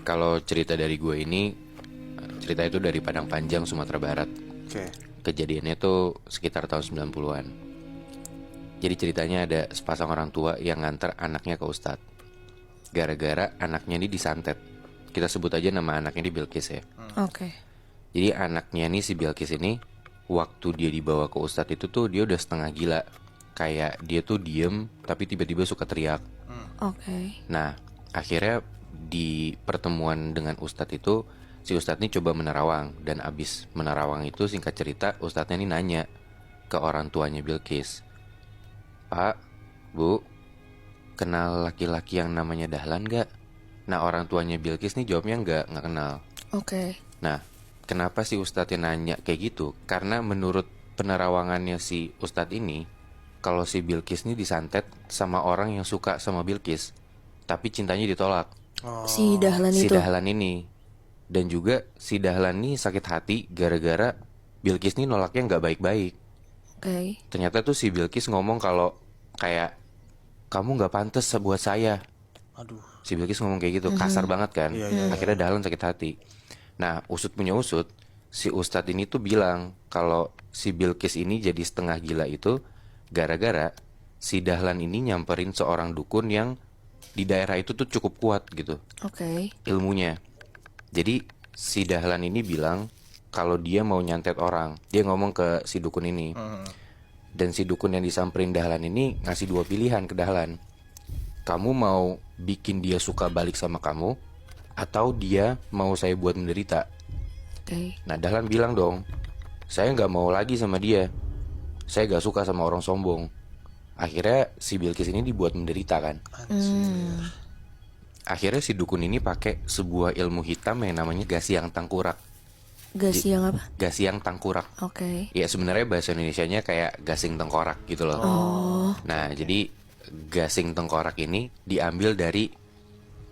Kalau cerita dari gue ini, cerita itu dari Padang Panjang, Sumatera Barat. Oke. Kejadiannya tuh sekitar tahun 90-an. Jadi ceritanya ada sepasang orang tua yang nganter anaknya ke ustadz. Gara-gara anaknya ini disantet. Kita sebut aja nama anaknya ini Bilkis ya. Oke. Jadi anaknya nih si Bilkis ini, waktu dia dibawa ke ustadz itu tuh dia udah setengah gila. Kayak dia tuh diem tapi tiba-tiba suka teriak. Oke. Nah, akhirnya di pertemuan dengan ustadz itu, si ustadz ini coba menerawang. Dan abis menerawang itu, singkat cerita, ustadznya ini nanya ke orang tuanya Bilkis, "Pak, Bu, kenal laki-laki yang namanya Dahlan gak?" Nah, orang tuanya Bilkis nih jawabnya nggak kenal. Oke. Nah, kenapa si ustadznya nanya kayak gitu? Karena menurut penerawangannya si ustadz ini, kalau si Bilkis nih disantet sama orang yang suka sama Bilkis, tapi cintanya ditolak. Si Dahlan Si itu. Dahlan ini. Dan juga si Dahlan nih sakit hati gara-gara Bilkis nih nolaknya nggak baik-baik. Oke. Ternyata tuh si Bilkis ngomong kalau kayak, "Kamu nggak pantas buat saya." Aduh. Si Bilkis ngomong kayak gitu, kasar banget kan. Iya, iya, Akhirnya Dahlan sakit hati. Nah, usut punya usut, si Ustadz ini tuh bilang kalau si Bilkis ini jadi setengah gila itu gara-gara si Dahlan ini nyamperin seorang dukun yang di daerah itu tuh cukup kuat gitu Oke. ilmunya. Jadi si Dahlan ini bilang kalau dia mau nyantet orang. Dia ngomong ke si dukun ini. Dan si dukun yang disamperin Dahlan ini ngasih dua pilihan ke Dahlan. Kamu mau bikin dia suka balik sama kamu, atau dia mau saya buat menderita? Oke. Nah, Dahlan bilang dong, saya nggak mau lagi sama dia. Saya nggak suka sama orang sombong. Akhirnya si Bilkis ini dibuat menderita kan. Akhirnya si dukun ini pakai sebuah ilmu hitam yang namanya Gasiang Tangkurak. Gas yang apa? Gasiang Tangkurak. Oke. Ya sebenarnya bahasa Indonesianya kayak gasing tengkorak gitu loh. Nah, jadi gasing tengkorak ini diambil dari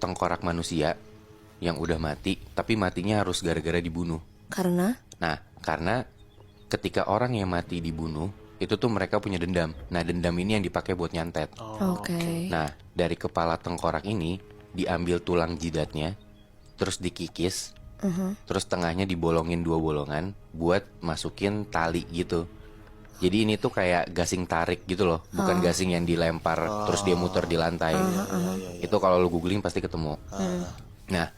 tengkorak manusia yang udah mati, tapi matinya harus gara-gara dibunuh. Karena? Nah, karena ketika orang yang mati dibunuh, itu tuh mereka punya dendam. Nah, dendam ini yang dipakai buat nyantet. Oke. Nah, dari kepala tengkorak ini diambil tulang jidatnya, terus dikikis, terus tengahnya dibolongin 2 bolongan buat masukin tali gitu. Jadi ini tuh kayak gasing tarik gitu loh, bukan gasing yang dilempar terus dia muter di lantai. Itu kalau lu googling pasti ketemu. Nah,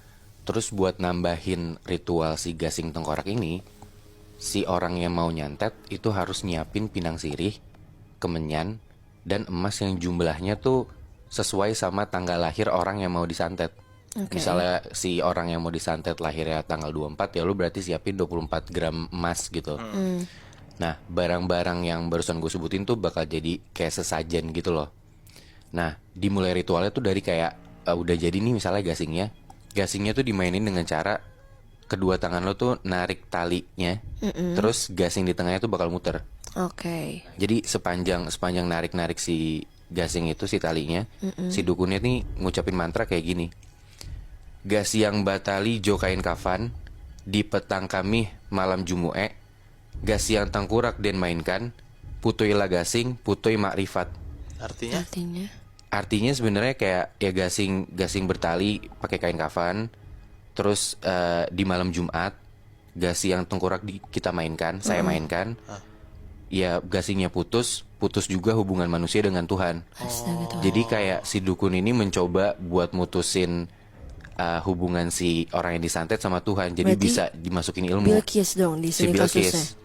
terus buat nambahin ritual si gasing tengkorak ini, si orang yang mau nyantet itu harus nyiapin pinang sirih, kemenyan, dan emas yang jumlahnya tuh sesuai sama tanggal lahir orang yang mau disantet. Misalnya si orang yang mau disantet lahirnya tanggal 24, ya lu berarti siapin 24 gram emas gitu. Nah, barang-barang yang barusan gue sebutin tuh bakal jadi kayak sesajen gitu loh. Nah, dimulai ritualnya tuh dari kayak udah jadi nih misalnya gasingnya. Gasingnya tuh dimainin dengan cara kedua tangan lo tuh narik talinya, terus gasing di tengahnya tuh bakal muter. Oke. Jadi sepanjang narik-narik si gasing itu, si talinya, si dukunnya nih ngucapin mantra kayak gini. Gasiang batali jo kain kafan, di petang kami malam jumu'e, gasiang tangkurak den mainkan, putui lagasing, putui makrifat. Artinya? Artinya? Artinya sebenarnya kayak ya gasing bertali pakai kain kafan, terus di malam Jumat gasiang tengkorak kita mainkan, saya mainkan. Ya gasingnya putus juga hubungan manusia dengan Tuhan. Astaga tuh. Jadi kayak si dukun ini mencoba buat mutusin hubungan si orang yang disantet sama Tuhan. Jadi Berarti bisa dimasukin ilmu. Bilkis dong di Si sini kasusnya. Bilkis.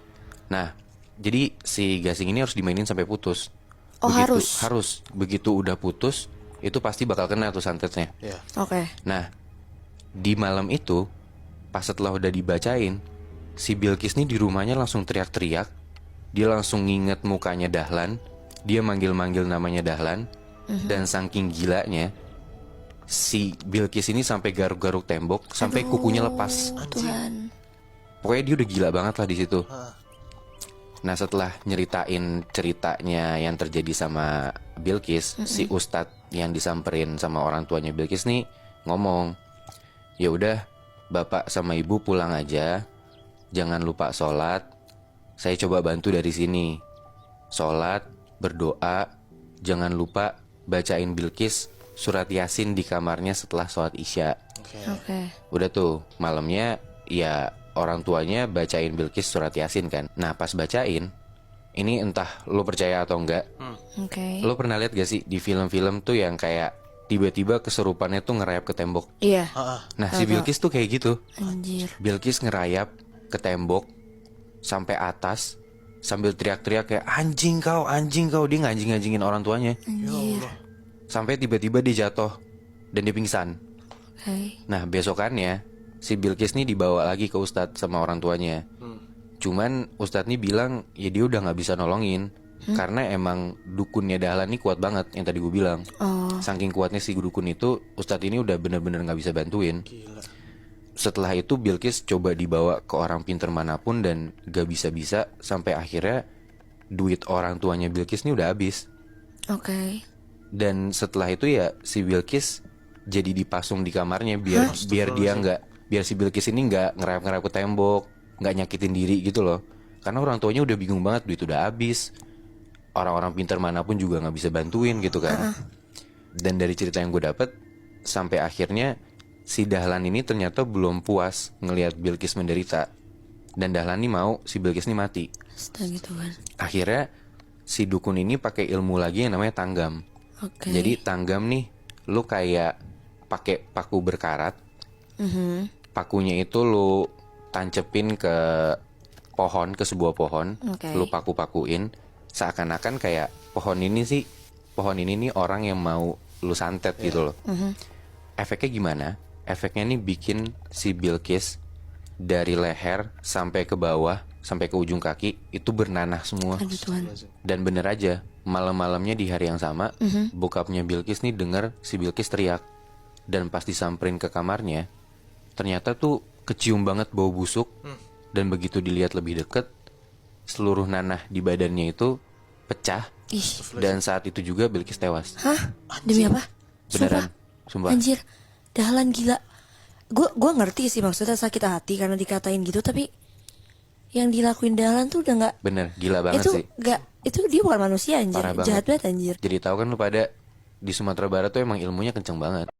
Nah, jadi si gasing ini harus dimainin sampai putus. Oh, Harus. Begitu udah putus, itu pasti bakal kena tuh santetnya. Ya. Oke. Nah, di malam itu, pas setelah udah dibacain, si Bilkis nih di rumahnya langsung teriak-teriak. Dia langsung nginget mukanya Dahlan. Dia manggil-manggil namanya Dahlan. Dan saking gilanya, si Bilkis ini sampai garuk-garuk tembok, sampai kukunya lepas. Tuhan. Pokoknya dia udah gila banget lah di situ. Nah, setelah nyeritain ceritanya yang terjadi sama Bilkis, si Ustadz yang disamperin sama orang tuanya Bilkis nih ngomong, "Ya udah, Bapak sama Ibu pulang aja. Jangan lupa sholat. Saya coba bantu dari sini. Sholat, berdoa, jangan lupa bacain Bilkis surat Yasin di kamarnya setelah sholat Isya. Oke. Udah tuh malamnya ya orang tuanya bacain Bilqis surat Yasin kan. Nah pas bacain, ini entah lo percaya atau enggak, Oke. lo pernah lihat gak sih di film-film tuh yang kayak tiba-tiba kesurupannya tuh ngerayap ke tembok. Iya. Nah si Bilqis tuh kayak gitu. Anjir. Bilqis ngerayap ke tembok sampai atas sambil teriak-teriak kayak anjing kau, dia nganjing-nganjingin orang tuanya. Anjir. Sampai tiba-tiba dia jatuh dan dia pingsan. Oke. Nah besokannya si Bilqis nih dibawa lagi ke Ustadz sama orang tuanya. Cuman Ustadz nih bilang ya dia udah nggak bisa nolongin karena emang dukunnya Dahlan nih kuat banget yang tadi gue bilang. Oh. Saking kuatnya si dukun itu, Ustadz ini udah bener-bener nggak bisa bantuin. Setelah itu Bilqis coba dibawa ke orang pinter manapun dan gak bisa-bisa sampai akhirnya duit orang tuanya Bilqis nih udah habis. Oke. Dan setelah itu ya si Bilqis jadi dipasung di kamarnya biar biar si Bilqis ini nggak ngerayap-ngerayap ke tembok, nggak nyakitin diri gitu loh. Karena orang tuanya udah bingung banget, duit udah habis, orang-orang pintar manapun juga nggak bisa bantuin gitu kan. Dan dari cerita yang gue dapet, sampai akhirnya si Dahlan ini ternyata belum puas ngelihat Bilqis menderita, dan Dahlan nih mau si Bilqis nih mati. Astaga Tuhan. Akhirnya si dukun ini pakai ilmu lagi yang namanya tanggam. Oke. Jadi tanggam nih, lu kayak pakai paku berkarat. Pakunya itu lu tancepin ke pohon, ke sebuah pohon. Oke. Lu paku-pakuin, seakan-akan kayak pohon ini nih orang yang mau lu santet gitu loh. Efeknya gimana? Efeknya nih bikin si Bilqis dari leher sampai ke bawah, sampai ke ujung kaki itu bernanah semua. Aduh Tuhan. Dan bener aja, malam-malamnya di hari yang sama, bokapnya Bilqis nih denger si Bilqis teriak. Dan pas disamperin ke kamarnya, ternyata tuh kecium banget bau busuk. Dan begitu dilihat lebih deket, seluruh nanah di badannya itu pecah. Ih. Dan saat itu juga Bilqis tewas. Hah? Demi apa? Beneran, sumpah. Anjir. Dahlan gila. Gua ngerti sih maksudnya sakit hati karena dikatain gitu, tapi yang dilakuin Dahlan tuh udah nggak. Bener, gila banget Itu sih. nggak. Itu dia bukan manusia anjir. Parah banget. Jahat banget anjir. Jadi tahu kan lu pada di Sumatera Barat tuh emang ilmunya kenceng banget.